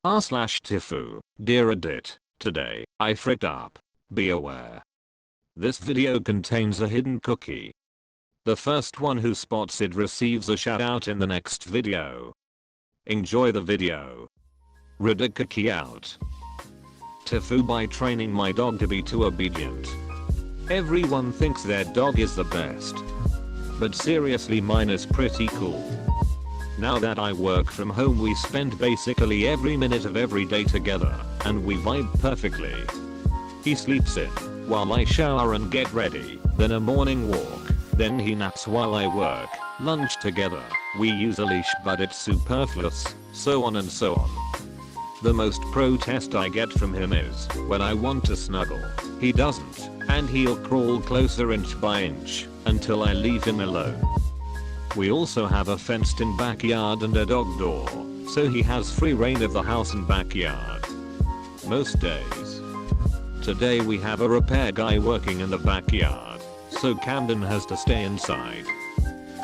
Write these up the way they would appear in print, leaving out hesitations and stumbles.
r/TIFU, dear edit, today, I fricked up. Be aware. This video contains a hidden cookie. The first one who spots it receives a shout out in the next video. Enjoy the video. Cookie out. TIFU by training my dog to be too obedient. Everyone thinks their dog is the best. But seriously, mine is pretty cool. Now that I work from home, we spend basically every minute of every day together, and we vibe perfectly. He sleeps in, while I shower and get ready, then a morning walk, then he naps while I work, lunch together, we use a leash but it's superfluous, so on and so on. The most protest I get from him is, when I want to snuggle, he doesn't, and he'll crawl closer inch by inch, until I leave him alone. We also have a fenced in backyard and a dog door, so he has free reign of the house and backyard. Most days. Today we have a repair guy working in the backyard, so Camden has to stay inside.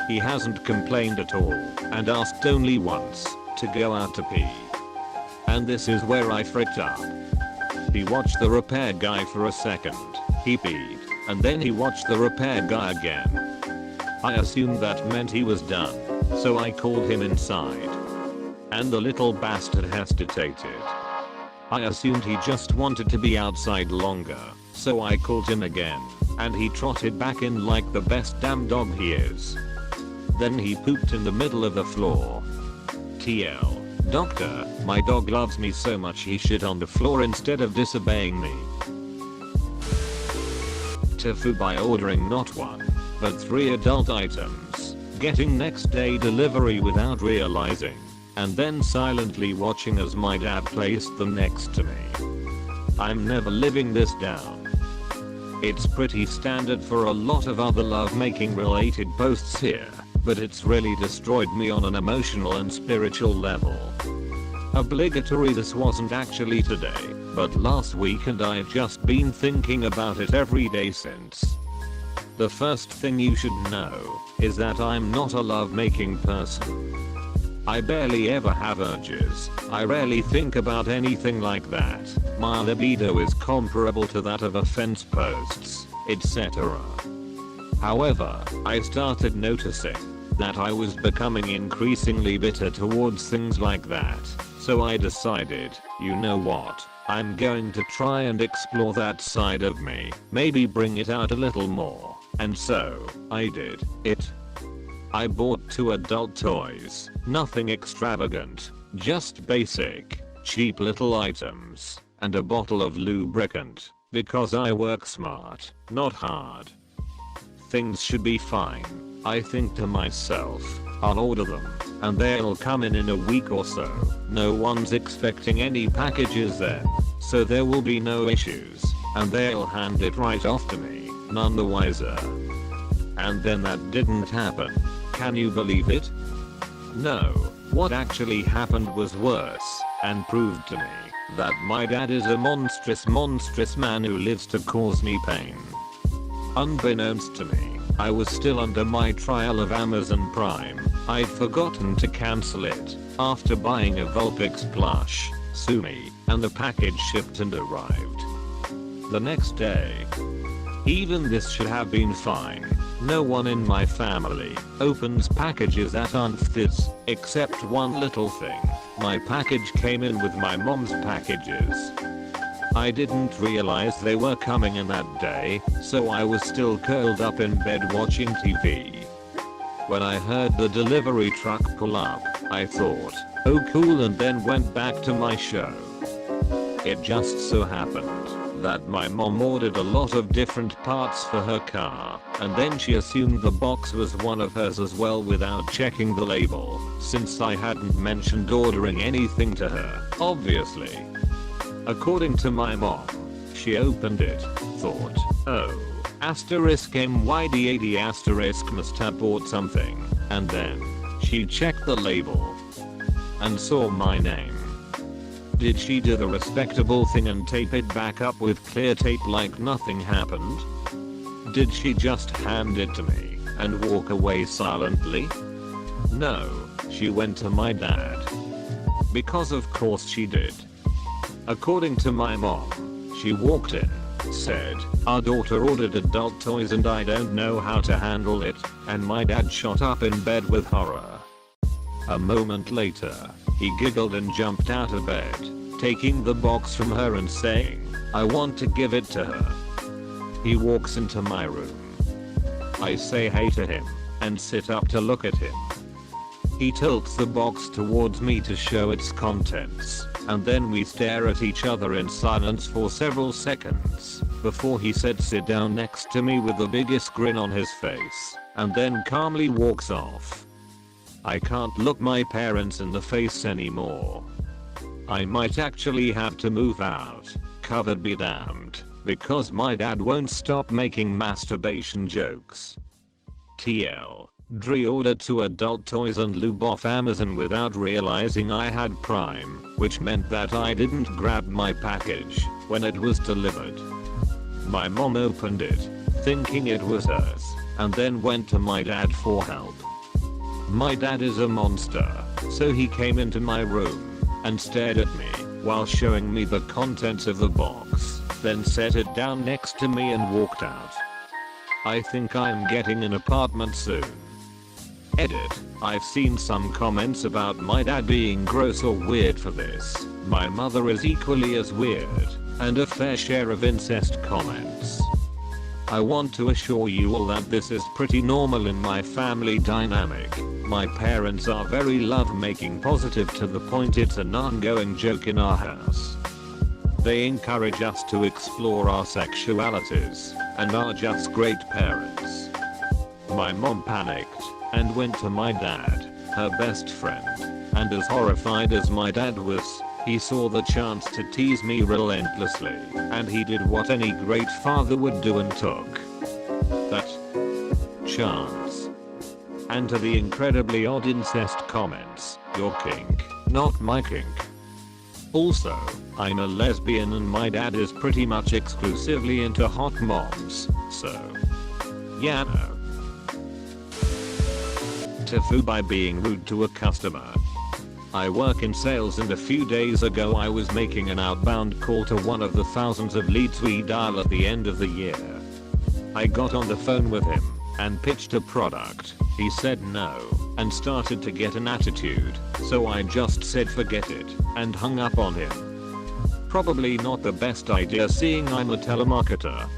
He hasn't complained at all, and asked only once, to go out to pee. And this is where I fricked up. He watched the repair guy for a second, he peed, and then he watched the repair guy again. I assumed that meant he was done, so I called him inside. And the little bastard hesitated. I assumed he just wanted to be outside longer, so I called him again, and he trotted back in like the best damn dog he is. Then he pooped in the middle of the floor. TL, doctor, my dog loves me so much he shit on the floor instead of disobeying me. TIFU by ordering not one, but 3 adult items, getting next day delivery without realizing, and then silently watching as my dad placed them next to me. I'm never living this down. It's pretty standard for a lot of other lovemaking related posts here, but it's really destroyed me on an emotional and spiritual level. Obligatory, this wasn't actually today, but last week, and I've just been thinking about it every day since. The first thing you should know is that I'm not a lovemaking person. I barely ever have urges, I rarely think about anything like that, my libido is comparable to that of a fence posts, etc. However, I started noticing that I was becoming increasingly bitter towards things like that, so I decided, you know what, I'm going to try and explore that side of me, maybe bring it out a little more. And so, I did it. I bought 2 adult toys, nothing extravagant, just basic, cheap little items, and a bottle of lubricant, because I work smart, not hard. Things should be fine, I think to myself, I'll order them, and they'll come in a week or so, no one's expecting any packages then, so there will be no issues, and they'll hand it right off to me. None the wiser. And then that didn't happen. Can you believe it? No, what actually happened was worse, and proved to me that my dad is a monstrous man who lives to cause me pain. Unbeknownst to me, I was still under my trial of Amazon Prime. I'd forgotten to cancel it after buying a Vulpix plush, sue me, and the package shipped and arrived the next day. Even this should have been fine. No one in my family opens packages that aren't this, except one little thing. My package came in with my mom's packages. I didn't realize they were coming in that day, so I was still curled up in bed watching TV. When I heard the delivery truck pull up, I thought, oh cool, and then went back to my show. It just so happened that my mom ordered a lot of different parts for her car, and then she assumed the box was one of hers as well without checking the label, since I hadn't mentioned ordering anything to her, obviously. According to my mom, she opened it, thought, oh, *MYD80* must have bought something, and then she checked the label and saw my name. Did she do the respectable thing and tape it back up with clear tape like nothing happened? Did she just hand it to me and walk away silently? No, she went to my dad. because of course she did. According to my mom, she walked in, said, "Our daughter ordered adult toys and I don't know how to handle it," and my dad shot up in bed with horror. A moment later, he giggled and jumped out of bed, taking the box from her and saying, "I want to give it to her." He walks into my room. I say hey to him and sit up to look at him. He tilts the box towards me to show its contents, and then we stare at each other in silence for several seconds before he said sit down next to me with the biggest grin on his face, and then calmly walks off. I can't look my parents in the face anymore. I might actually have to move out, covered be damned, because my dad won't stop making masturbation jokes. TL. Dre ordered 2 adult toys and lube off Amazon without realizing I had Prime, which meant that I didn't grab my package when it was delivered. My mom opened it, thinking it was hers, and then went to my dad for help. My dad is a monster, so he came into my room and stared at me while showing me the contents of the box, then set it down next to me and walked out. I think I'm getting an apartment soon. Edit. I've seen some comments about my dad being gross or weird for this. My mother is equally as weird, and a fair share of incest comments. I want to assure you all that this is pretty normal in my family dynamic. My parents are very love-making positive to the point it's an ongoing joke in our house. They encourage us to explore our sexualities, and are just great parents. My mom panicked and went to my dad, her best friend, and as horrified as my dad was, he saw the chance to tease me relentlessly, and he did what any great father would do and took that chance. And to the incredibly odd incest comments, your kink, not my kink. Also, I'm a lesbian and my dad is pretty much exclusively into hot moms, so yeah no. TIFU by being rude to a customer. I work in sales and a few days ago I was making an outbound call to one of the thousands of leads we dial at the end of the year. I got on the phone with him and pitched a product. He said no and started to get an attitude, so I just said forget it and hung up on him. Probably not the best idea seeing I'm a telemarketer.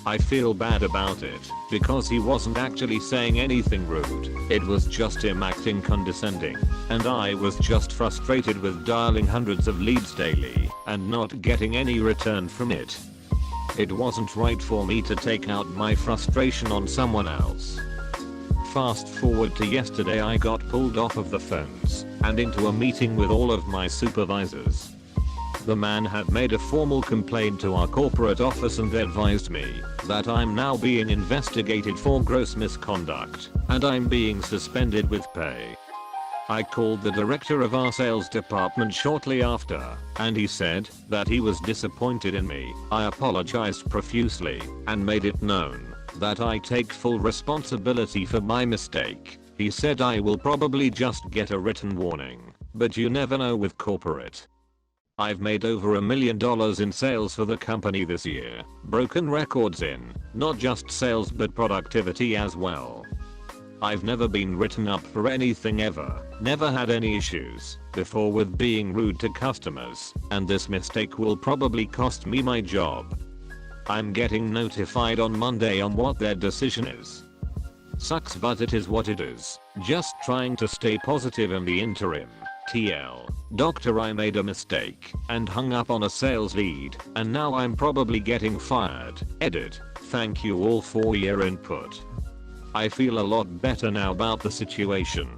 I feel bad about it because he wasn't actually saying anything rude, it was just him acting condescending, and I was just frustrated with dialing hundreds of leads daily and not getting any return from it. It wasn't right for me to take out my frustration on someone else. Fast forward to yesterday, I got pulled off of the phones and into a meeting with all of my supervisors. The man had made a formal complaint to our corporate office and advised me that I'm now being investigated for gross misconduct and I'm being suspended with pay. I called the director of our sales department shortly after, and he said that he was disappointed in me. I apologized profusely and made it known that I take full responsibility for my mistake. He said I will probably just get a written warning, but you never know with corporate. I've made over $1 million in sales for the company this year, broken records in not just sales but productivity as well. I've never been written up for anything ever, never had any issues before with being rude to customers, and this mistake will probably cost me my job. I'm getting notified on Monday on what their decision is. Sucks but it is what it is, just trying to stay positive in the interim. TL. Doctor, I made a mistake and hung up on a sales lead and now I'm probably getting fired. Edit. Thank you all for your input. I feel a lot better now about the situation.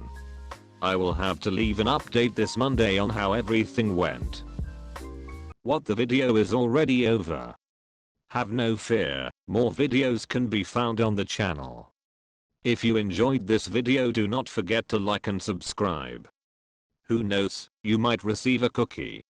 I will have to leave an update this Monday on how everything went. What, the video is already over? Have no fear, more videos can be found on the channel. If you enjoyed this video, do not forget to like and subscribe. Who knows, you might receive a cookie.